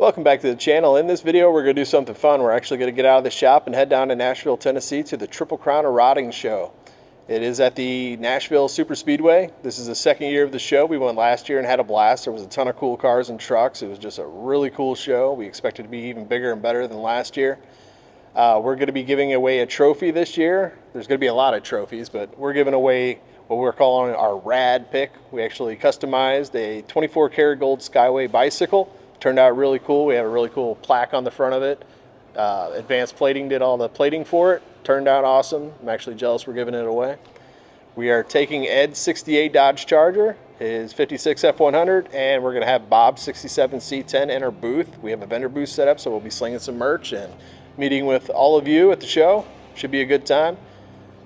Welcome back to the channel. In this video we're going to do something fun. We're actually going to get out of the shop and head down to Nashville, Tennessee to the Triple Crown of Rotting show. It is at the Nashville Super Speedway. This is the second year of the show. We went last year and had a blast. There was a ton of cool cars and trucks. It was just a really cool show. We expect it to be even bigger and better than last year. We're going to be giving away a trophy this year. There's going to be a lot of trophies, but we're giving away what we're calling our rad pick. We actually customized a 24 karat gold Skyway bicycle. Turned out really cool. We have a really cool plaque on the front of it. Advanced Plating did all the plating for it. Turned out awesome. I'm actually jealous we're giving it away. We are taking Ed's 68 Dodge Charger, his 56 F100, and we're going to have Bob's 67 C10 in our booth. We have a vendor booth set up, so we'll be slinging some merch and meeting with all of you at the show. Should be a good time.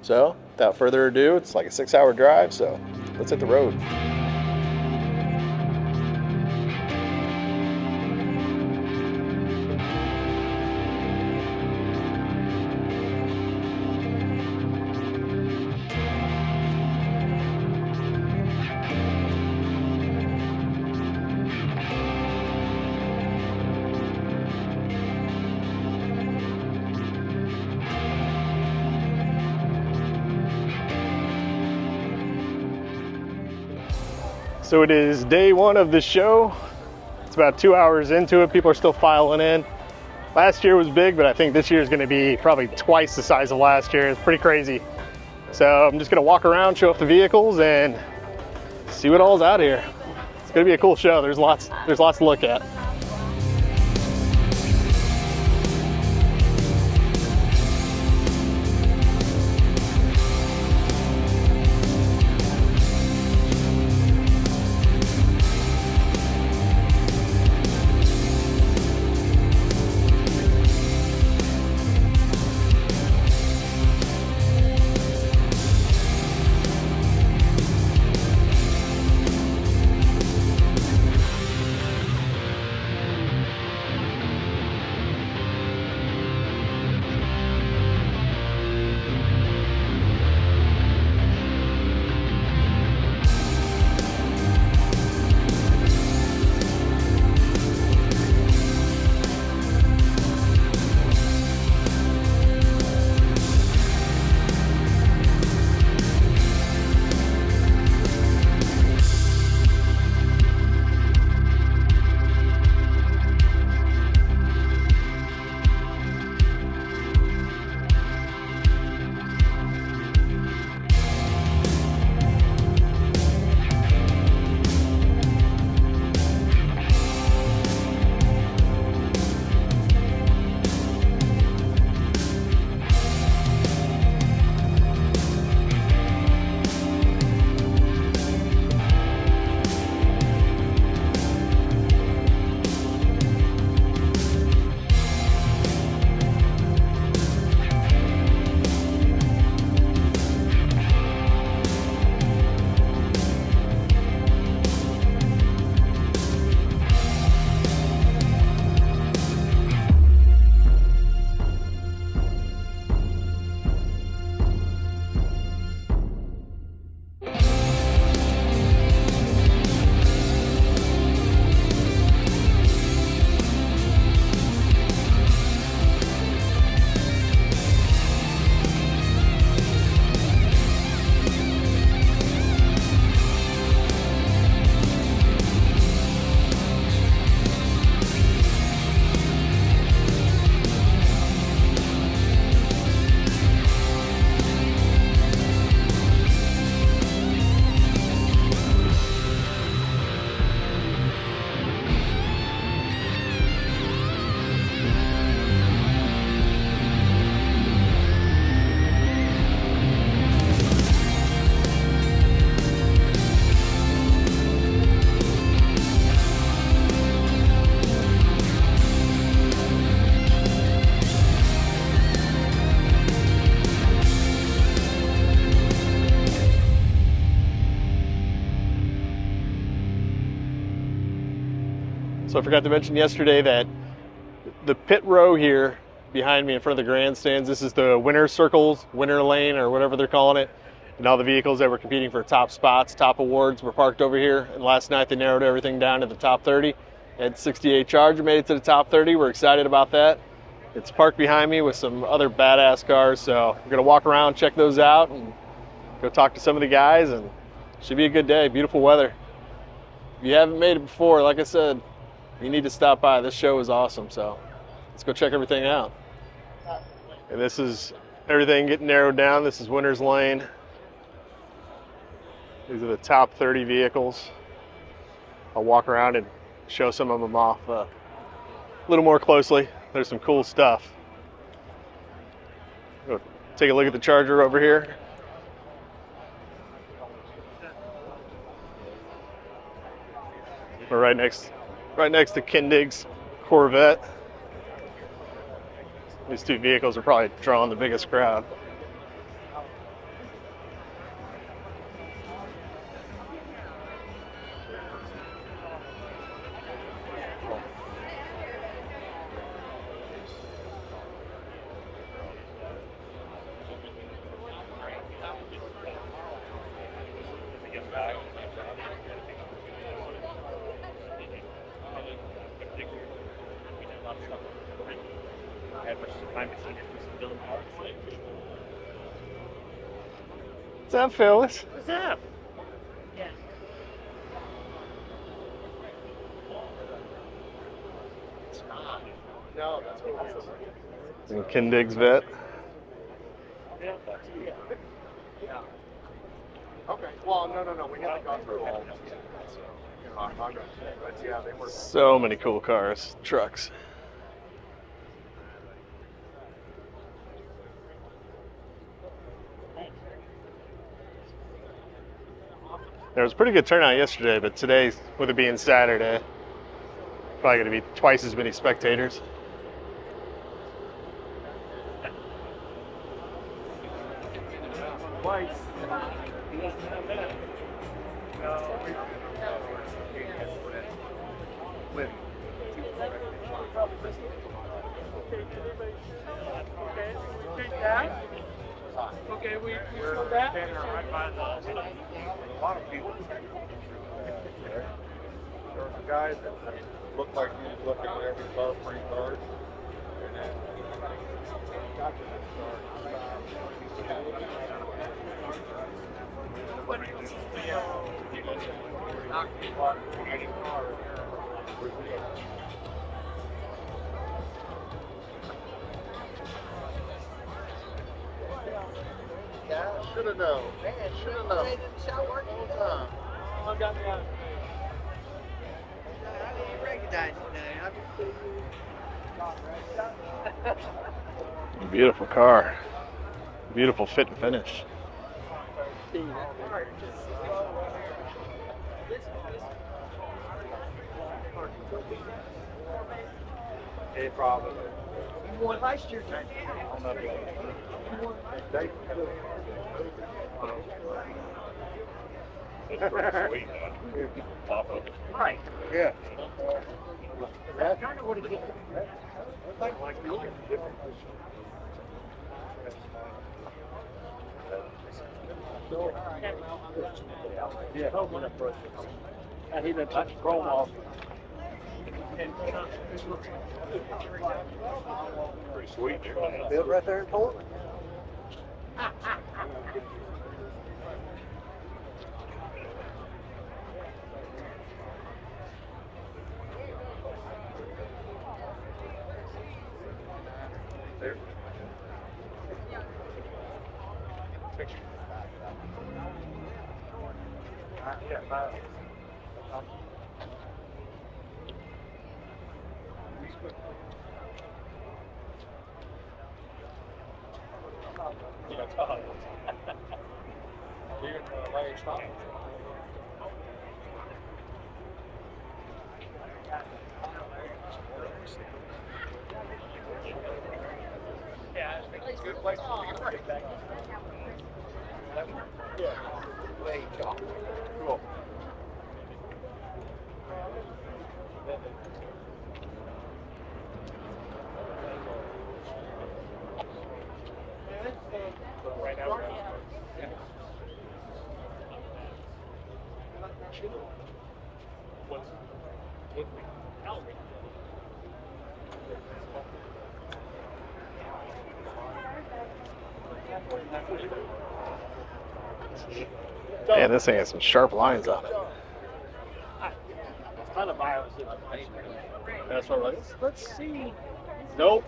So, without further ado, it's like a 6-hour drive, so let's hit the road. So it is day one of the show. It's about 2 hours into it. People are still filing in. Last year was big, but I think this year is going to be probably twice the size of last year. It's pretty crazy. So I'm just going to walk around, show off the vehicles, and see what all's out here. It's going to be a cool show. There's lots to look at. So I forgot to mention yesterday that the pit row here behind me in front of the grandstands, this is the winner circles, winner lane, or whatever they're calling it. And all the vehicles that were competing for top spots, top awards were parked over here. And last night they narrowed everything down to the top 30. Ed 68 Charger made it to the top 30. We're excited about that. It's parked behind me with some other badass cars, so we're gonna walk around, check those out, and go talk to some of the guys, and should be a good day. Beautiful weather. If you haven't made it before, like I said, you need to stop by. This show is awesome, so let's go check everything out. And this is everything getting narrowed down. This is Winner's Lane. These are the top 30 vehicles. I'll walk around and show some of them off a little more closely. There's some cool stuff. Go take a look at the Charger over here. We're right next to Kindig's Corvette. These two vehicles are probably drawing the biggest crowd. What's up, Phyllis? What's up? Yeah. No, that's what it is. And Kindig's vet. Yeah. Okay. Well, no. We have to go through all. So, I'm not gonna say, but yeah, they were. So many cool cars, trucks. There was a pretty good turnout yesterday, but today, with it being Saturday, probably going to be twice as many spectators. Twice. Okay, we showed that. A lot of people. There was a guy that looked like he was looking at every car, free cars. And then got to this Yeah, should have known. Man, should have known. Got me out. I didn't recognize you now. Beautiful car. Beautiful fit and finish. Hey, probably. You won last year, Right. Yeah. That's kind of what it is. Yeah. And he didn't touch chrome off. Pretty sweet. Built right there in Portland. Cool. Right now. Man, this thing has some sharp lines on it. It's kind of violence. That's what I'm like, let's see. Nope.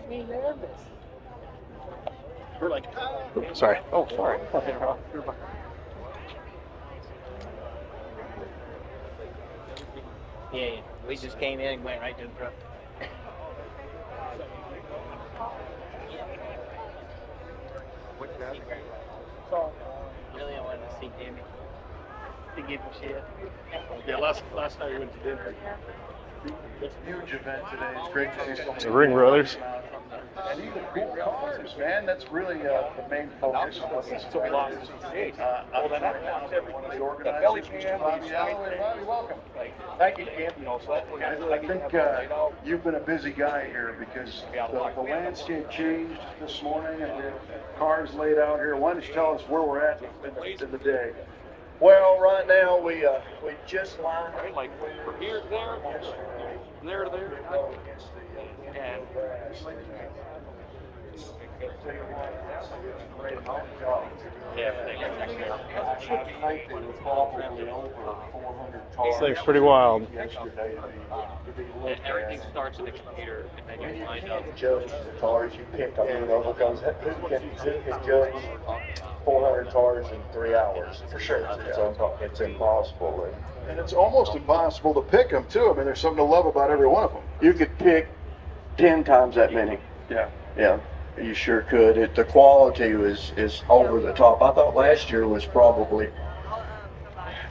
We're like, Sorry. oh, sorry. Yeah, we just came in and went right to the truck. Really, I wanted to see Jimmy to give him shit. Yeah, last night we went to dinner. Huge event today. It's great to see so many The Ring Brothers. and even cool cars, man. That's really the main focus of what this event is. I'm one of the organizers, Mr. Bobby Allen. Bobby, welcome. Thank you, Cam. I think you've been a busy guy here because the landscape changed this morning and we have cars laid out here. Why don't you tell us where we're at in the day? Well, right now we just lined Like from here to there, there to there. And This thing's pretty wild. everything starts in the computer, and then you find out. judge the cars you pick on, because who can judge 400 cars in 3 hours? For sure. It's impossible. And it's almost impossible to pick them too. I mean, there's something to love about every one of them. You could pick 10 times that many. Yeah. Yeah, you sure could. The quality is over the top. I thought last year was probably,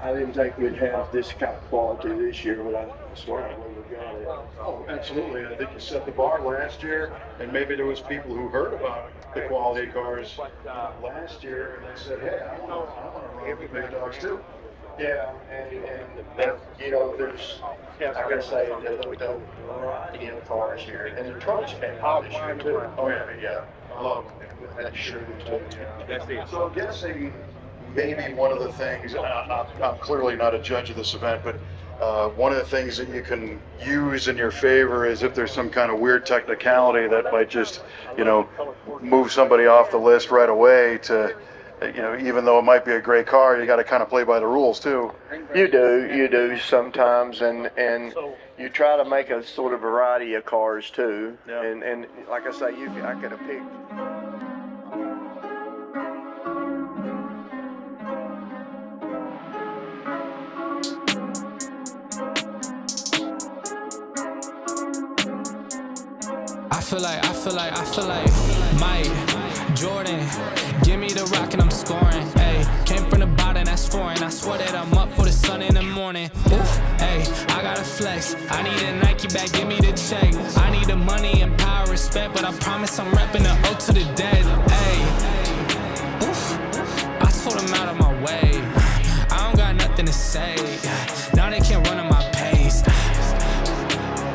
I didn't think we'd have this kind of quality this year, but I swear I believe we got it. Oh, absolutely. I think you set the bar last year, and maybe there was people who heard about the quality cars last year, and they said, hey, I want to run with big dogs too. Yeah, and you know, there's, I gotta say, the variety of cars here, and the trucks came out this year too. Oh, yeah. I love them. With that shirt too. So I'm guessing maybe one of the things, I'm clearly not a judge of this event, but one of the things that you can use in your favor is if there's some kind of weird technicality that might just, move somebody off the list right away to, even though it might be a great car, you got to kind of play by the rules too. You do sometimes, and you try to make a sort of variety of cars too. Yeah. And like I say, I could have picked. I feel like Mike Jordan, give me the rock and I'm scoring. Hey, came from the bottom, that's foreign. I swear that I'm up for the sun in the morning. Oof, hey, I gotta flex. I need a Nike bag, give me the check. I need the money and power, respect, but I promise I'm repping the O to the dead. Hey, oof, I told them out of my way. I don't got nothing to say. Now they can't run at my pace.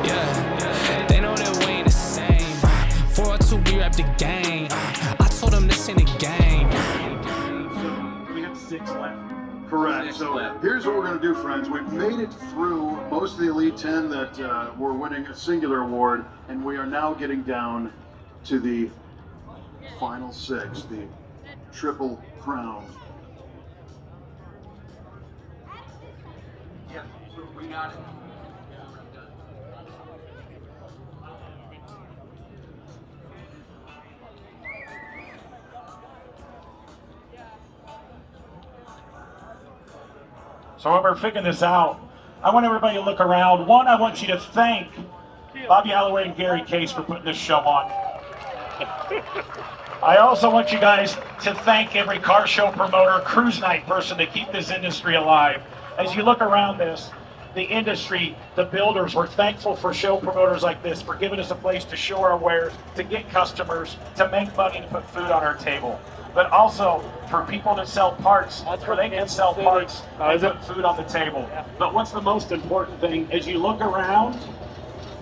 Yeah, they know that we ain't the same. 402, we rap the game. I told them this ain't a game. We have 6 left. Correct. So here's what we're going to do, friends. We've made it through most of the Elite 10 that were winning a singular award, and we are now getting down to the final 6, the Triple Crown. Yeah, we got it. So when we're figuring this out, I want everybody to look around. One, I want you to thank Bobby Alloway and Gary Case for putting this show on. I also want you guys to thank every car show promoter, cruise night person to keep this industry alive. As you look around this, the industry, the builders, we're thankful for show promoters like this, for giving us a place to show our wares, to get customers, to make money, to put food on our table. But also for people that sell parts, where they can sell parts and put food on the table. But what's the most important thing, as you look around,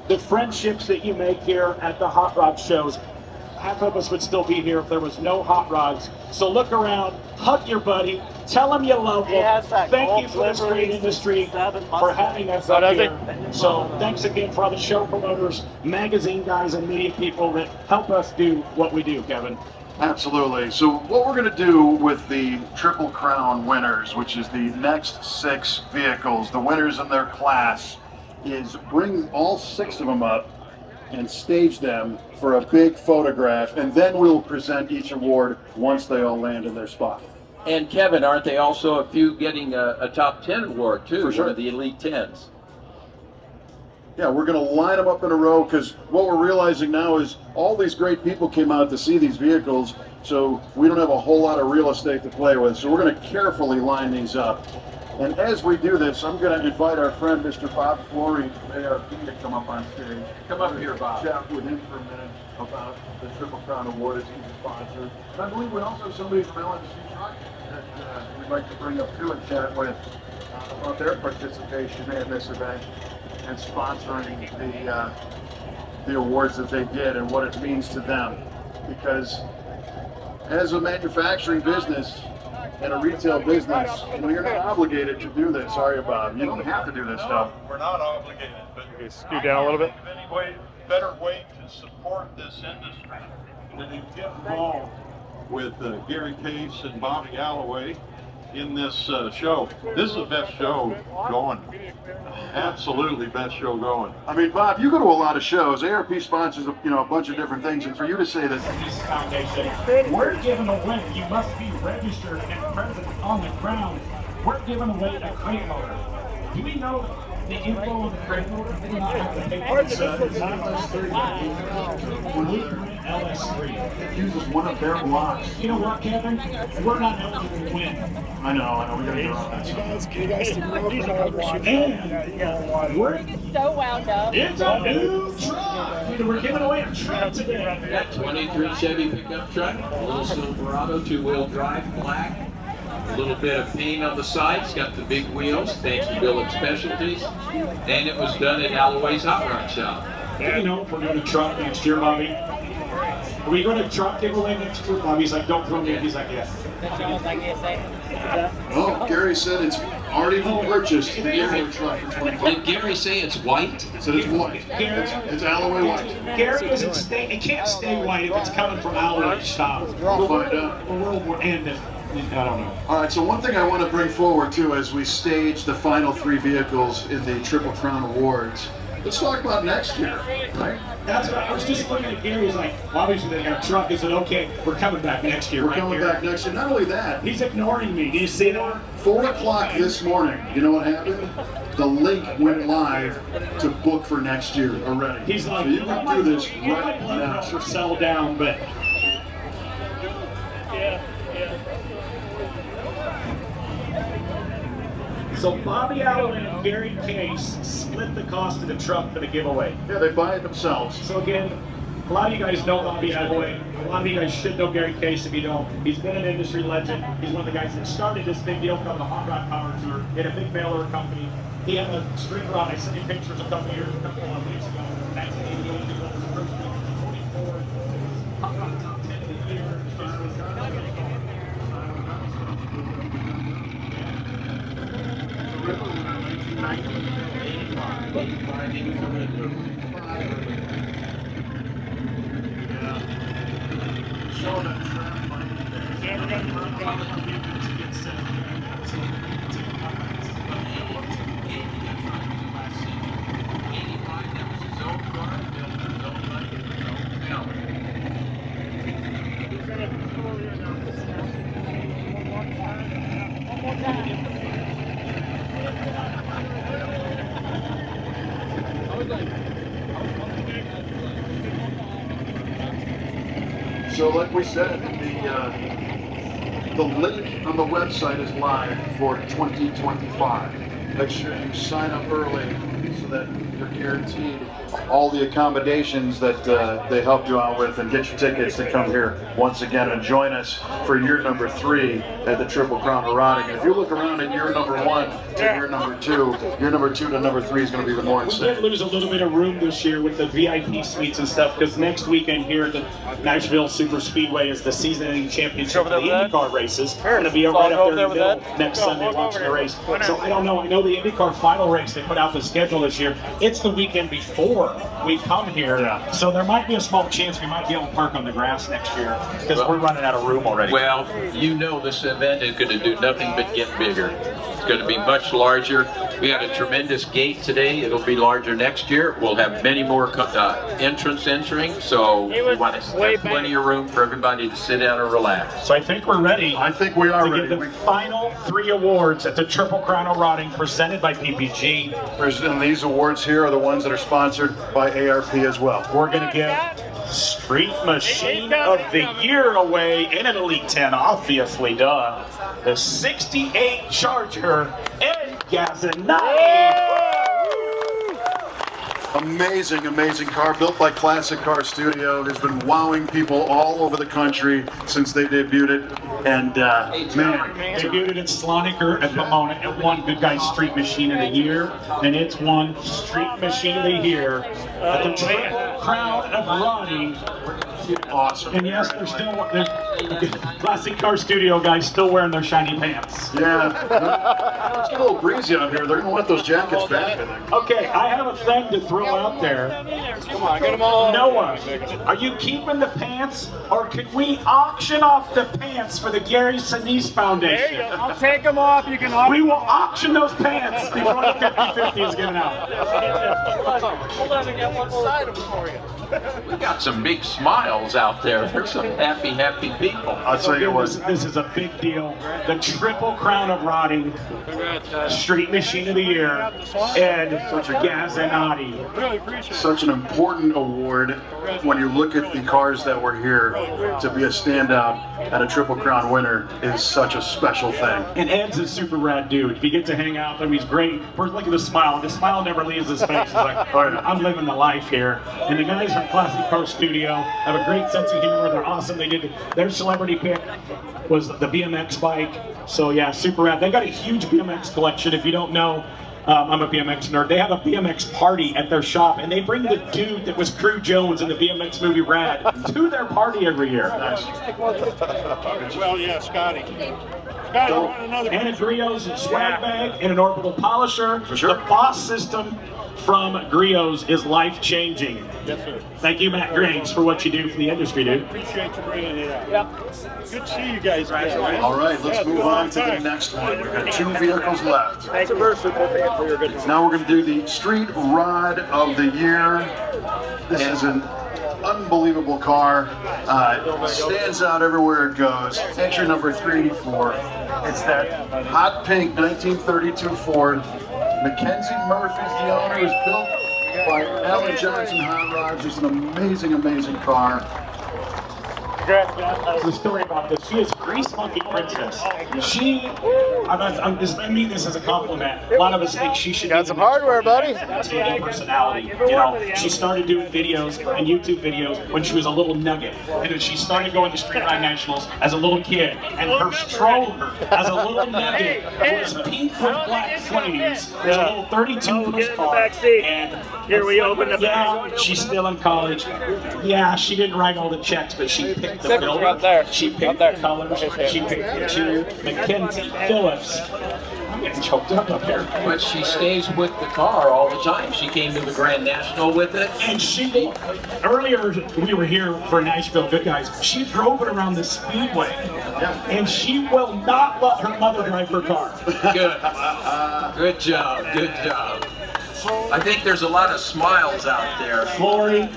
the friendships that you make here at the hot rod shows. Half of us would still be here if there was no hot rods. So look around, hug your buddy, tell him you love him. Thank you for this great industry for having us up here. So thanks again for all the show promoters, magazine guys, and media people that help us do what we do, Kevin. Absolutely. So what we're going to do with the Triple Crown winners, which is the next 6 vehicles, the winners in their class, is bring all 6 of them up and stage them for a big photograph, and then we'll present each award once they all land in their spot. And Kevin, aren't they also a few getting a top 10 award too? For sure. One of the Elite 10s. Yeah, we're going to line them up in a row, because what we're realizing now is all these great people came out to see these vehicles, so we don't have a whole lot of real estate to play with. So we're going to carefully line these up. And as we do this, I'm going to invite our friend Mr. Bob Flory from ARP to come up on stage. Come up here, Bob. Chat with him for a minute about the Triple Crown Award as he's a sponsor. And I believe we also have somebody from LMC Truck that we'd like to bring up too and chat with about their participation in this event and sponsoring the awards that they did and what it means to them. Because as a manufacturing business and a retail business, you're not obligated to do this, are you, Bob? You don't have to do this stuff. We're not obligated, but Okay, scoot down a little bit. I can't think of any better way to support this industry than to get involved with Gary Case and Bobby Alloway in this show. This is the best show going. Absolutely best show going. I mean, Bob, you go to a lot of shows. ARP sponsors, a bunch of different things, and for you to say that This foundation, we're giving away, you must be registered and present on the ground. We're giving away a crate motor. Do we know the info of the crate motor? We do not have to pay for it. When we bring LS3, it uses one of their blocks. you know what, Kevin? We're not eligible to win. I know, we gotta get on that stuff. You guys can roll And we're, so wound up. it's a new truck. We're giving away a truck today. That 23 Chevy pickup truck, a little Silverado 2-wheel drive, black. A little bit of paint on the sides, got the big wheels, thanks to Billet Specialties. And it was done at Alloway's Hot Rod Shop. You know, we're doing a truck next year, Bobby. Are we going to truck giveaway next year? Bobby's like, don't throw me. He's like, yes. Oh, Gary said it's already been purchased. The Gary truck for 25. Did Gary say it's white? It said it's white. It's Alloway white. Gary doesn't stay, it can't stay white if it's coming from Alloway's shop. We'll find out. We'll end it. I don't know. All right, so one thing I want to bring forward too as we stage the final 3 vehicles in the Triple Crown Awards, let's talk about next year, right? That's what I was just looking at Gary. He's like, obviously they have a truck. He said, okay, we're coming back next year. We're coming back next year. Not only that, He's ignoring me. Do you see that? 4 o'clock this morning, you know what happened? The link went live to book for next year already. He's like, so you can do this my right blood now. pressure settle down, but so Bobby Allen and Gary Case split the cost of the truck for the giveaway. Yeah, they buy it themselves. So again, a lot of you guys know Bobby Alloway. A lot of you guys should know Gary Case if you don't. He's been an industry legend. He's one of the guys that started this big deal called the Hot Rod Power Tour. He had a big mailer company. He had a string rod. I sent you pictures a couple of weeks ago. 1988, he was the first 24 Hot Rod top 10 of the year. So like we said, the link on the website is live for 2025. Make sure you sign up early so that you're guaranteed all the accommodations that they helped you out with, and get your tickets to come here once again and join us for year number 3 at the Triple Crown of Rotting. If you look around at year number 1 to year number 2, year number 2 to number 3 is going to be even more We did insane. lose a little bit of room this year with the VIP suites and stuff, because next weekend here at the Nashville Super Speedway is the season-ending championship for the IndyCar races. We're going to be right up there in the middle next Sunday watching the race. So I don't know. I know the IndyCar final race, they put out the schedule this year. It's the weekend before before we come here. So there might be a small chance we might be able to park on the grass next year because we're running out of room already. Well, you know this event is going to do nothing but get bigger. It's going to be much larger. We had a tremendous gate today. It'll be larger next year. We'll have many more entrants entering, so we want to have plenty of room for everybody to sit down and relax. So I think we're ready. I think we are to ready. give the final 3 awards at the Triple Crown of Rotting presented by PPG. And these awards here are the ones that are sponsored by ARP as well. We're going to give Street Machine of the Year away in an Elite 10, obviously, duh. The 68 Charger Ed Gazzanieri. Amazing, amazing car built by Classic Car Studio. Has been wowing people all over the country since they debuted it. And man, Debuted it at Sloniker at Pomona. It won Good Guys Street Machine of the Year, and it's won Street Machine of the Year at the Triple Crown of Rotting. awesome. And yes, they're Classic Car Studio guys still wearing their shiny pants. Yeah, it's a little breezy out here. They're gonna want those jackets back, I think. Okay, I have a thing to throw out there. Come on, get them all. Noah, are you keeping the pants, or could we auction off the pants for the Gary Sinise Foundation? There you go. I'll take them off. You can auction. We will auction those pants before the 50-50 is given out. Hold on, I got one more item for you. We got some big smiles out there. There's some happy, happy people. I'll tell you what. This is a big deal. The Triple Crown of Rotting Street Machine of the Year, Ed Gazzanieri. Really appreciate it. Such an important award when you look at the cars that were here. To be a standout and a Triple Crown winner is such a special thing. And Ed's a super rad dude. If you get to hang out with him, he's great. First, look at the smile. The smile never leaves his face. He's like, I'm living the life here. And the guys from Classic Car Studio have a great sense of humor. They're awesome. They did their celebrity pick was the BMX bike. So yeah, super rad. They got a huge BMX collection. If you don't know, I'm a BMX nerd. They have a BMX party at their shop, and they bring the dude that was Crew Jones in the BMX movie Rad to their party every year. Nice. Well, yeah, Scotty. Scotty, want another And a Griot's swag bag and an orbital polisher. For sure. The boss system from Griot's is life-changing. Yes, sir. Thank you, Matt Graves, for what you do for the industry, dude. Appreciate you bringing it out. Good to see you guys again, man. All right, let's move on to the next one. We've got 2 vehicles left. Thanks a verse for your good. Now we're going to do the Street Rod of the Year. This is an unbelievable car. Stands out everywhere it goes. Entry number 384. It's that hot pink 1932 Ford. Mackenzie Murphy's the owner. Is built by Alan Johnson Hot Rods. It's an amazing, amazing car. The story about this. She is Grease Monkey Princess. I mean this as a compliment. A lot of us think she should Got some hardware, buddy. TV personality. You know, she started doing videos and YouTube videos when she was a little nugget. And then she started going to Street Ride Nationals as a little kid. And her stroller as a little nugget was pink with black flames. It was a little 32 push car. And Here we open the yeah, she's still in college. Yeah, she didn't write all the checks, but she picked the building. Right there. She picked the colors. She picked the two. Mackenzie Phillips. I'm getting choked up here. But she stays with the car all the time. She came to the Grand National with it. And she, earlier we were here for Nashville Good Guys. She drove it around the speedway, and she will not let her mother drive her car. Good. Good job. Good job. I think there's a lot of smiles out there. Lori,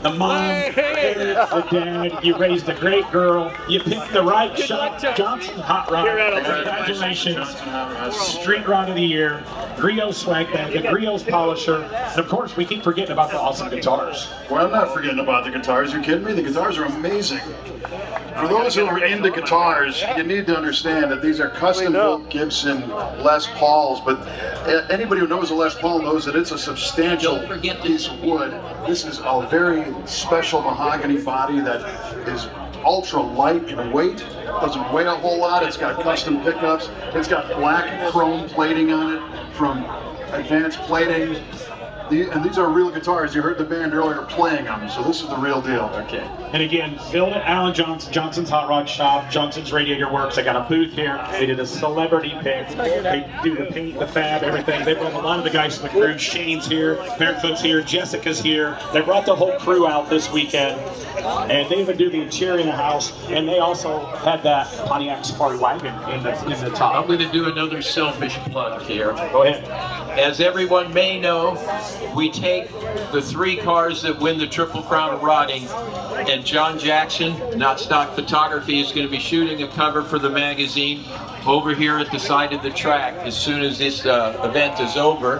the mom, Eric, the dad, you raised a great girl. You picked the right shot. Johnson Hot Rod. Congratulations. Street Rod of the Year. Griot's swag bag, the Griot's polisher. And of course, we keep forgetting about the awesome guitars. Well, I'm not forgetting about the guitars. You kidding me? The guitars are amazing. For those who are into guitars, you need to understand that these are custom-built Gibson Les Pauls, but anybody who knows a Les Paul knows that it's a substantial piece of wood. This is a very special mahogany body that is ultra light in weight. Doesn't weigh a whole lot. It's got custom pickups. It's got black chrome plating on it from Advanced Plating. And these are real guitars. You heard the band earlier playing them, so this is the real deal. Okay. And again, built at Alan Johnson's Hot Rod Shop, Johnson's Radiator Works. They got a booth here. They did a celebrity pick. They do the paint, the fab, everything. They brought a lot of the guys from the crew. Shane's here, Barefoot's here, Jessica's here. They brought the whole crew out this weekend. And they even do the interior in the house. And they also had that Pontiac Safari wagon in the top. I'm going to do another selfish plug here. Go ahead. As everyone may know, we take the 3 cars that win the Triple Crown of Rotting, and John Jackson, Not Stock Photography, is going to be shooting a cover for the magazine over here at the side of the track as soon as this event is over.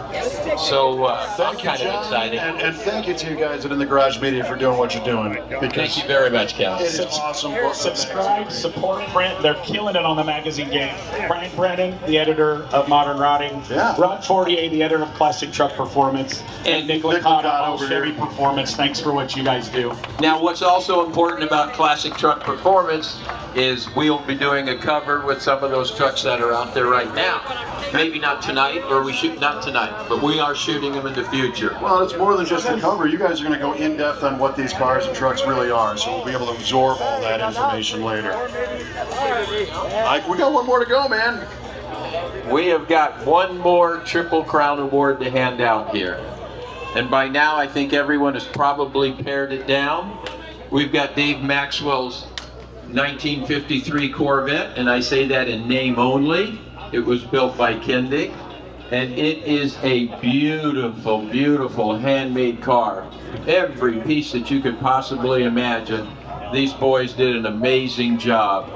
So I'm kind of excited. And thank you to you guys at In the Garage Media for doing what you're doing. Thank you very much, Cal. It is awesome. Subscribe, support Brent. They're killing it on the magazine game. Brian Brennan, the editor of Modern Rotting. Yeah. Rod Fortier, the editor of Classic Truck Performance. And Nick Licata of Chevy Performance. Thanks for what you guys do. Now, what's also important about Classic Truck Performance is we'll be doing a cover with some of those trucks that are out there right now. Maybe not tonight, or we shoot not tonight, but we are shooting them in the future. Well, it's more than just a cover. You guys are going to go in depth on what these cars and trucks really are, so we'll be able to absorb all that information later. We got one more to go, man. We have got one more Triple Crown Award to hand out here. And by now, I think everyone has probably pared it down. We've got Dave Maxwell's 1953 Corvette, and I say that in name only. It was built by Kindig, and it is a beautiful, beautiful handmade car. Every piece that you could possibly imagine. These boys did an amazing job.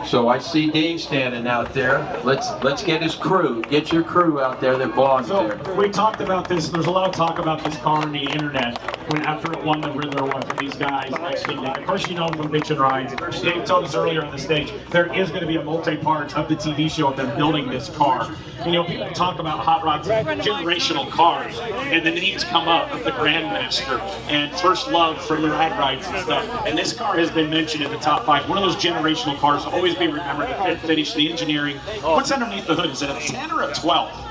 So I see Dave standing out there. Let's get his crew. Get your crew out there that belongs there. We talked about this. There's a lot of talk about this car on the internet. When after it won the Riddler one for these guys, of course you know from Bitch and Rides. Dave told us earlier on the stage there is going to be a multi-part of the TV show of them building this car. You know, people talk about hot rods, generational cars, and the names come up of the Grandmaster and First Love for the rad rides and stuff. And this car has been mentioned in the top 5. One of those generational cars will always be remembered. The fit finish, the engineering. What's underneath the hood? Is it a 10 or a 12?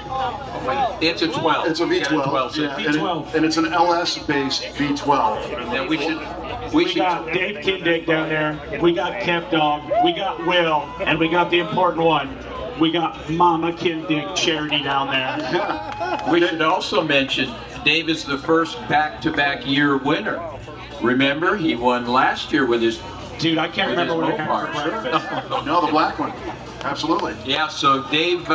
It's a 12. It's a V12. Yeah, V12. And it's an LS-based V12. And we got Dave Kindig down there. We got Kev Dog. We got Will. And we got the important one. We got Mama Kindig Charity down there. We should also mention Dave is the first back-to-back year winner. Remember, he won last year with his Dude, I can't remember what I had for breakfast. No, the black one. Absolutely. Yeah, so Dave's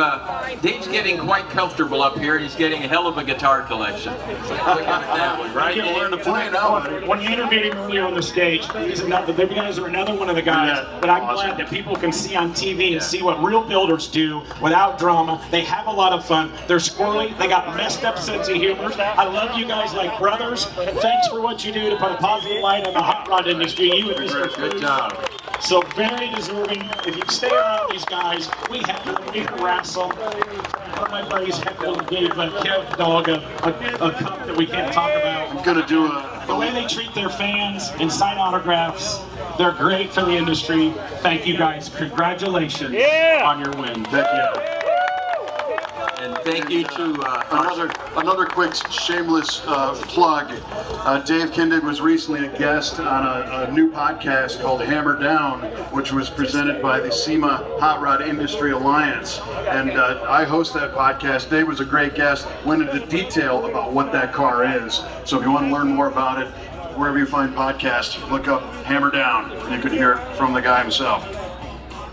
getting quite comfortable up here. He's getting a hell of a guitar collection. Look at it that way, right? You can learn to play now. When you interviewed him earlier on the stage, the guys are another one of the guys that I'm glad that people can see on TV and see what real builders do without drama. They have a lot of fun. They're squirrely. They got messed up sense of humor. I love you guys like brothers. Thanks for what you do to put a positive light on the hot rod industry. You and Mr. Good job. So very deserving. If you stay around these guys, we wrestle. One of my buddies heckled gave Kev Dog a cup that we can't talk about. I'm gonna do the way they treat their fans and sign autographs. They're great for the industry. Thank you guys. Congratulations on your win. Thank you. And thank you to another quick shameless plug. Dave Kindig was recently a guest on a new podcast called Hammer Down, which was presented by the SEMA Hot Rod Industry Alliance. And I host that podcast. Dave was a great guest, went into detail about what that car is. So if you want to learn more about it, wherever you find podcasts, look up Hammer Down. You can hear it from the guy himself.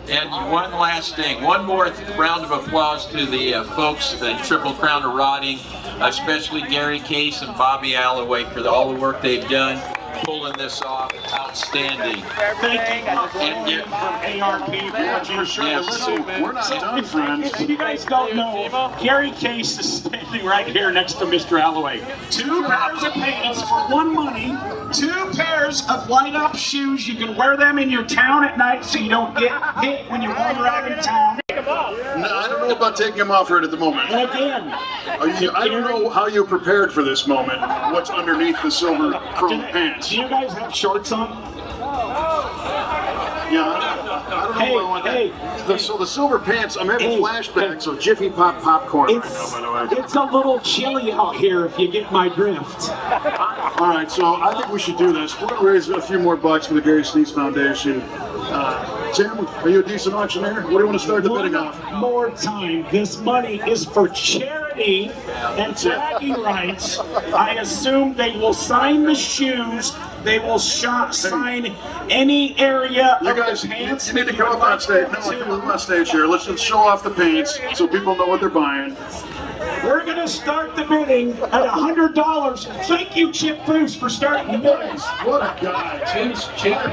And one last thing, one more round of applause to the folks at Triple Crown of Rotting, especially Gary Case and Bobby Alloway for all the work they've done, pulling this off. Outstanding. Thank you from ARP for watching. Listen, we're not done, friends. If you guys don't know, Gary Case is standing right here next to Mr. Alloway. 2 pairs of pants for one money, 2 pairs of light-up shoes. You can wear them in your town at night so you don't get hit when you wander out in town. No, I don't know about taking them off right at the moment. And again, I don't know how you prepared for this moment. What's underneath the silver chrome pants? Do you guys have shorts on? Yeah, I don't know where I want that. So the silver pants, I'm having flashbacks of Jiffy Pop popcorn right now, by the way. It's a little chilly out here, if you get my drift. All right, so I think we should do this. We're going to raise a few more bucks for the Gary Sinise Foundation. Tim, are you a decent auctioneer? What do you want to start the bidding off? One more time. This money is for charity and bragging rights. I assume they will sign the shoes. They will sign any area You of guys, the pants. you need to come up on stage. No, come up on stage here. Let's just show off the paints so people know what they're buying. We're going to start the bidding at $100. Thank you, Chip Bruce, for starting the bidding. What a guy. Chip started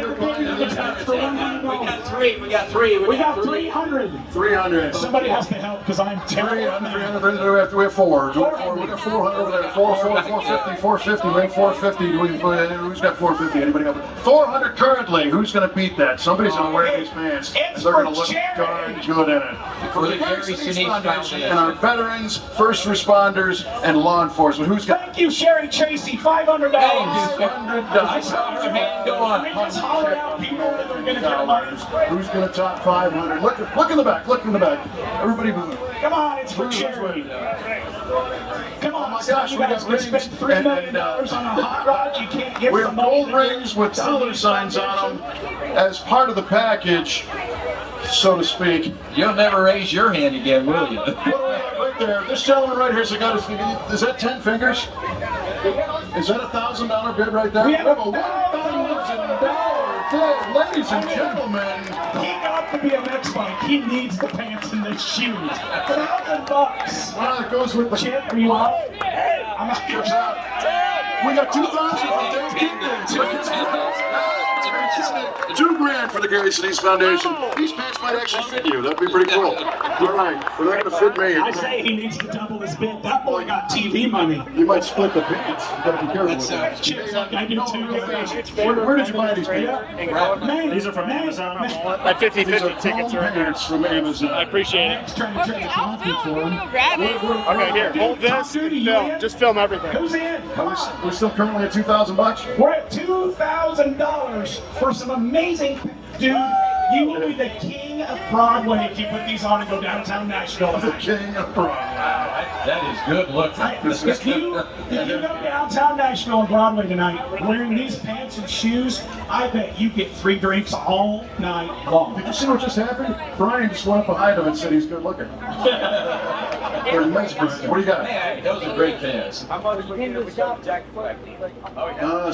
the bidding for $100. We got three. We got 300. 300. Somebody has to help because I'm terrible. 300, we have four. We got 400 over there. 450, 450. We have 450. Who's got 450? Anybody got 400 currently? Who's going to beat that? Somebody's going to wear these pants. And they're going to look darn good in it. For the Gary Sinise Foundation. And our veterans, first responders, and law enforcement. Who's got? Thank you, Sherry Tracy, $500. Go on. We just holler out people that are going to get money. Who's going to top 500? Look in the back. Look in the back. Everybody move. Come on, it's for charity. Come on, Oh my gosh, you we guys got can spend rings $3 million on a hot rod. You can't get We the have money. gold rings with dollar signs on them as part of the package, so to speak. You'll never raise your hand again, will you? What do we have right there? This gentleman right here's got his, is that 10 fingers? Is that a $1,000 bid right there? We have a $1,000 bid, ladies and gentlemen. He got to be a next bike. He needs the pants and the shoes. $1,000. Well, it goes with the Chip, are you up? I'm not Chip's out. We got 2,000 for Dave Kingdon. $2,000 for the Gary Sinise Foundation. These pants might actually fit you. That'd be pretty cool. All right, well, they're going to fit me. I say he needs to double his bid. That boy got TV money. You might split the pants. You gotta be careful with that. Chip's like I do too. Where did you buy these pants? Man, These are from Amazon. These My 50-50 are tickets chrome are here. pants from Amazon. I appreciate it. Max trying to turn the coffee for him. Grab it. Okay, here, hold this. Duty, Film. Just film everything. Who's in? Come on. We're still currently at $2,000. We're at $2,000 for some amazing, dude. You will be the king of Broadway if you put these on and go downtown Nashville. The king of Broadway. That is good looking. If you go downtown Nashville and Broadway tonight wearing these pants and shoes, I bet you get 3 drinks all night long. Did you see what just happened? Brian just went up behind him and said he's good looking. Or nice, Brian. What do you got? Hey, those are great pants.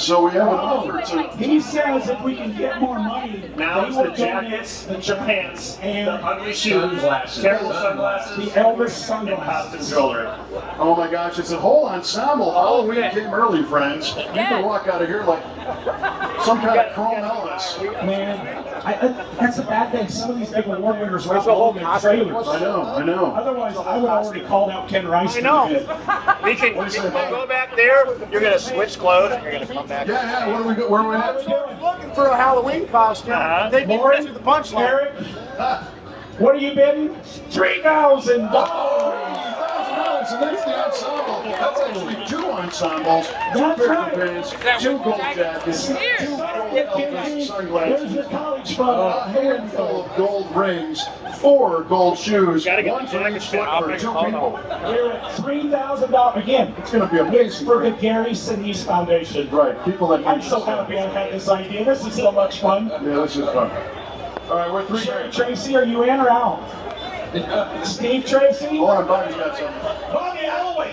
So we have an offer to. He says if we can get more money, Now they it's will the donate jackets, the pants, and the ugly shoes, terrible sunglasses, the Elvis and costume sunglasses. jewelry. Oh my gosh, it's a whole ensemble. Halloween came early, friends. You can walk out of here like some kind of chrome Elvis. Man, that's a bad thing. Some of these big award winners are all in their trailers. I know. Otherwise, I would have already called out Ken Rice. I know. to the bid. We can go back there. You're gonna switch clothes. And you're gonna come back. Yeah, what do we go? Where are we at? Looking for a Halloween costume. They beat me to the punchline. Eric, what are you bidding? $3,000. $1,000, and that's the ensemble. That's actually 2 ensembles. 2 That's pairs right. of pants, 2 gold jackets, 2 gold Elvis Where's sunglasses, your college a fund? handful of gold rings, 4 gold shoes, Gotta get 1 the for jacket each fit. foot I'll for bring 2 it. Hold people. We're at $3,000. Again, It's going to be it's amazing. for the Gary Sinise Foundation. Right, people that I'm so happy I had this idea. This is so much fun. Yeah, this is fun. All right, we're Sherry $3,000. Tracy, are you in or out? Steve Tracy? Hold on, Bobby's got something. Bobby Alloway,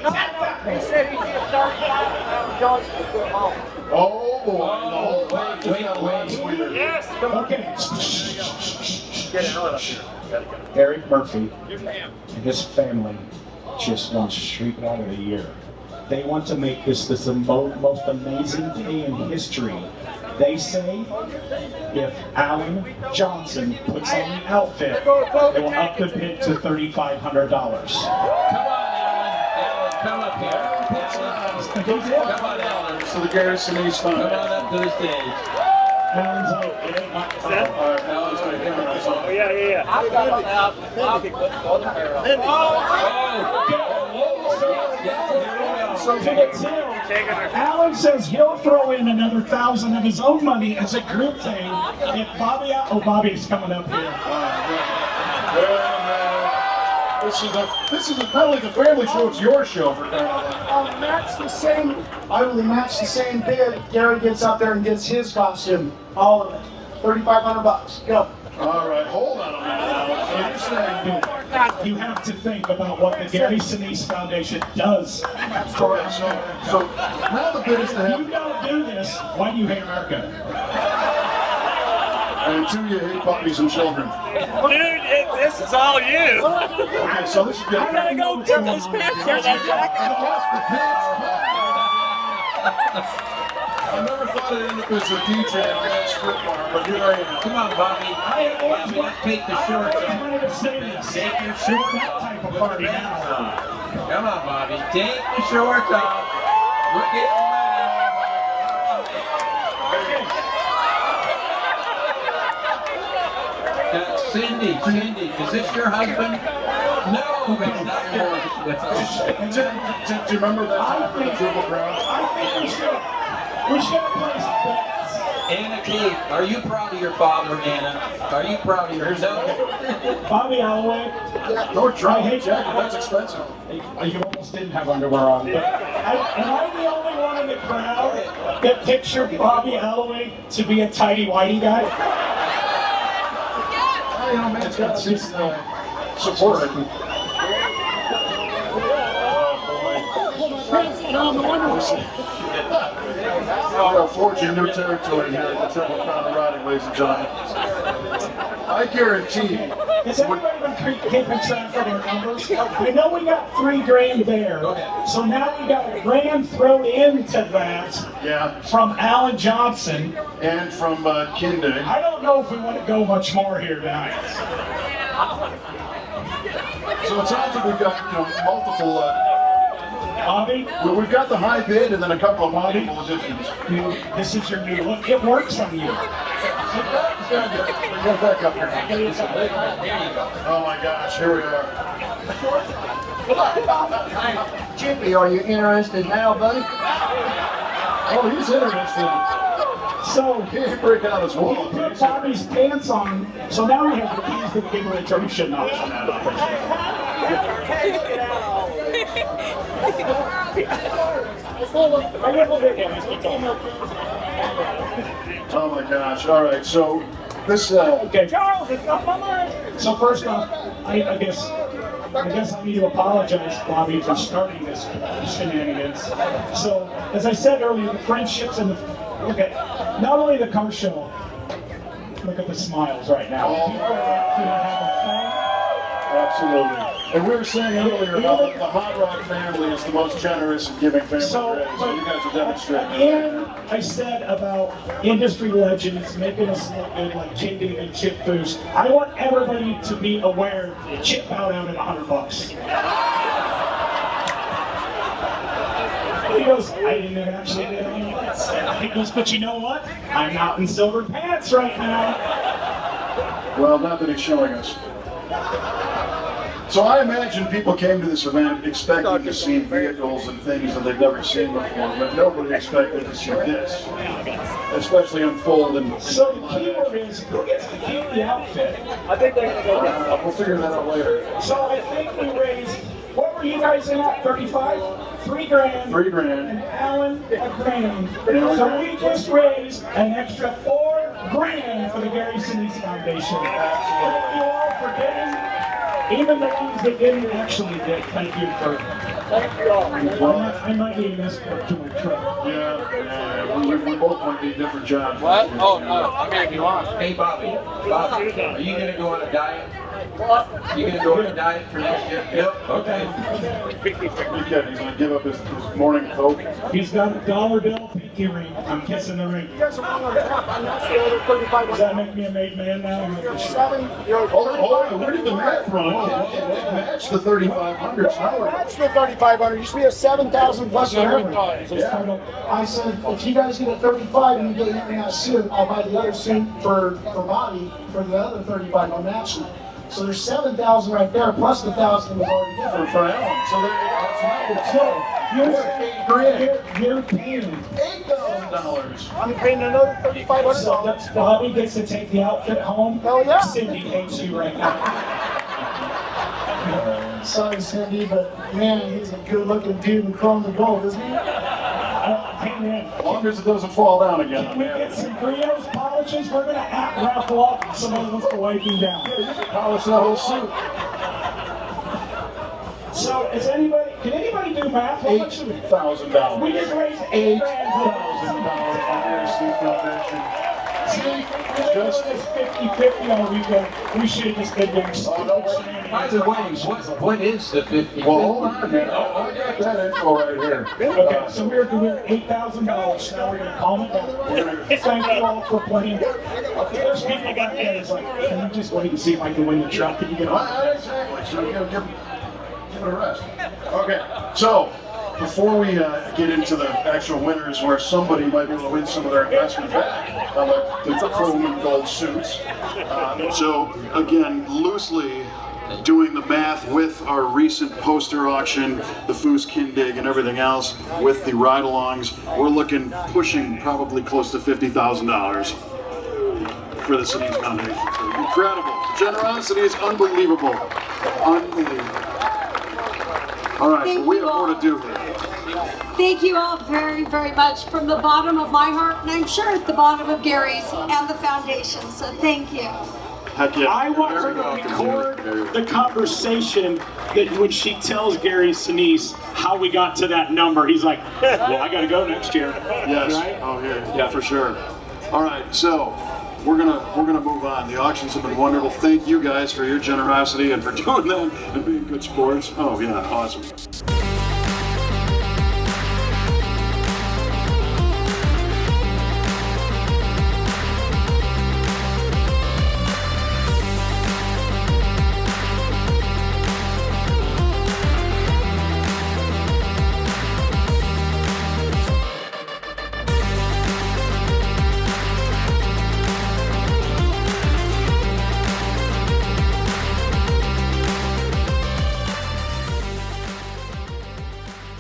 He said he did $30,000 to put home. Oh, boy. Wait. Yes. Okay. Get it on up here. Eric Murphy and his family just won Street Rod of the Year. They want to make this the most amazing day in history. They say if Alan Johnson puts on the outfit, they will up the bid to $3,500. Come on, Alan. Come up here. Come on, Alan. So the Gary Sinise Fund. Come on up to the stage. Alan's like, it ain't my fault. Alan's got a camera on something. Oh yeah. I've got it out. Bobby put all the hair on. So to the till, Alan says he'll throw in another 1,000 of his own money as a group thing if Bobby's coming up here. This is not only the family show, it's your show for crying out loud. I'll match the same. I will match the same bid. Gary gets up there and gets his costume, all of it, $3,500. Go. All right, hold on a minute. So you're saying You have to think about what the Gary Sinise Foundation does for okay, so now the bid is to If have. you don't do this, why do you hate America? And two, you hate puppies and children. Dude, this is all you. Okay, so this is good. I gotta go get those pants on that I never thought I'd end up as a DJ at that strip bar, but here I am. Come on, Bobby. Bobby, let's take the shorts off. Take your shorts off. Type of party now. Come on, Bobby. Take the shorts off. We're getting Cindy, is this your husband? No, it's not yours. Do you remember that time for the Triple Crown? I think we should place bets. Anna Keith, are you proud of your father, Anna? Are you proud of your son? Bobby Alloway. No, try jacket, that's expensive. You almost didn't have underwear on. But am I the only one in the crowd that pictured Bobby Alloway to be a tighty-whitey guy? You know, man, it's got to be supported. We're forging new territory here at the Triple Crown of Riding, ladies and gentlemen. I guarantee. Has everybody been keeping track of our numbers? I know we got $3,000 there, so now we got $1,000 thrown into that. Yeah. From Alan Johnson and from Kinde. I don't know if we want to go much more here tonight. So it sounds like we've got multiple. Bobby? Well, we've got the high bid and then a couple of multiple additions. This is your new look. It works on you. Get back up here. Oh my gosh, here we are. Chippy, are you interested now, buddy? Oh, he's interested. So he can't break out his wall. He put Bobby's pants on, so now we have the keys to the giveaway trophy. Should not on that Oh my gosh, all right, so this, okay. Charles, it's not my mind. So first off, I guess I need to apologize, Bobby, for starting this shenanigans. So, as I said earlier, the friendships and look at not only the car show, look at the smiles right now. People are having fun. Absolutely. And we were saying earlier about the Hot Rod family is the most generous and giving family so you guys are demonstrating. Again, I said about industry legends making us look good like Kinde and Chip Foose. I want everybody to be aware Chip bowed out at $100. He goes, I didn't actually do any of that. He goes, but you know what? I'm not in silver pants right now. Well, not that he's showing us. So I imagine people came to this event expecting to see vehicles and things that they've never seen before, but nobody expected to see this, especially unfold. And so the keyword is, who gets to keep the outfit? I think they're going to go. We'll figure that out later. So I think we raised, what were you guys in at, 35? $3,000. $3,000. And Alan, $1,000. So we just raised an extra $4,000 for the Gary Sinise Foundation. Thank you all for getting. Even the ones that didn't actually did, thank you for. Thank you all. I might need an escort to my truck. Yeah. We both might need different jobs. What? Oh, no. I mean, if you want. Hey, Bobby, are you going to go on a diet? What? You going to go on a diet for next year? Yep. Okay. He's going to give up his morning coke. He's got a dollar bill pinky ring. I'm kissing the ring. You guys are wrong on that. I'm not the other 35. Does that make me a made man now? You're 7. You're Hold on. Where did the math run? Match the 3,500. That's the 3,500. You should be a 7,000 plus whatever. Yeah. I said, if you guys get a 35 and you get me a suit, I'll buy the other suit for Bobby for the other 35. I'll match it. So there's 7,000 right there, plus the 1,000 was already given for Ellen. So there you go. So you're paying $8,000. I'm paying another $3,500. So Bobby gets to take the outfit home. Hell yeah. Cindy hates you right now. Sorry, Cindy, but man, he's a good-looking dude in chrome and gold, isn't he? Hey man, As long as it doesn't fall down again. can we get some Brios polishes? We're gonna raffle off if somebody wants to wipe him down. Polish that whole suit. So can anybody do math? How much $8,000. we just raised $8,000 on Air Steve Foundation. See, just this 50-50 on the weekend. We should have just been doing something. By the way, what is the 50? Well, hold on, man. I got that info right here. Okay, so we're $8,000. Now we're gonna calm it down. Thank you all for playing. There's people back there that's like, can you just wait and see if I can win the truck? Can you get on? Not exactly. So you give it a rest. Okay, so before we get into the actual winners, where somebody might be able to win some of their investment back, like the chrome and gold suits. So again, loosely doing the math with our recent poster auction, the Foos Kindig and everything else, with the ride-alongs, we're looking pushing probably close to $50,000 for the City's Foundation. So incredible. Generosity is unbelievable. Unbelievable. All right, we have more to do here. Thank you all very, very much from the bottom of my heart, and I'm sure at the bottom of Gary's and the foundation, so thank you. Heck yeah. I want her to record the conversation that when she tells Gary Sinise how we got to that number. He's like, well, I got to go next year. Yes. Right? Oh, yeah, for sure. All right, so we're gonna move on. The auctions have been wonderful. Thank you guys for your generosity and for doing that and being good sports. Oh yeah, awesome.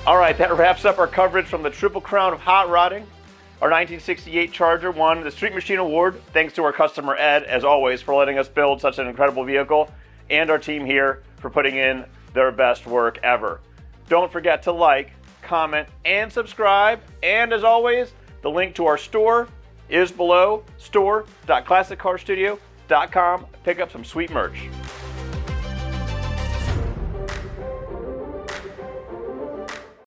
All right, that wraps up our coverage from the Triple Crown of Hot Rodding. Our 1968 Charger won the Street Machine Award, thanks to our customer Ed, as always, for letting us build such an incredible vehicle, and our team here for putting in their best work ever. Don't forget to like, comment, and subscribe. And as always, the link to our store is below, store.classiccarstudio.com. Pick up some sweet merch.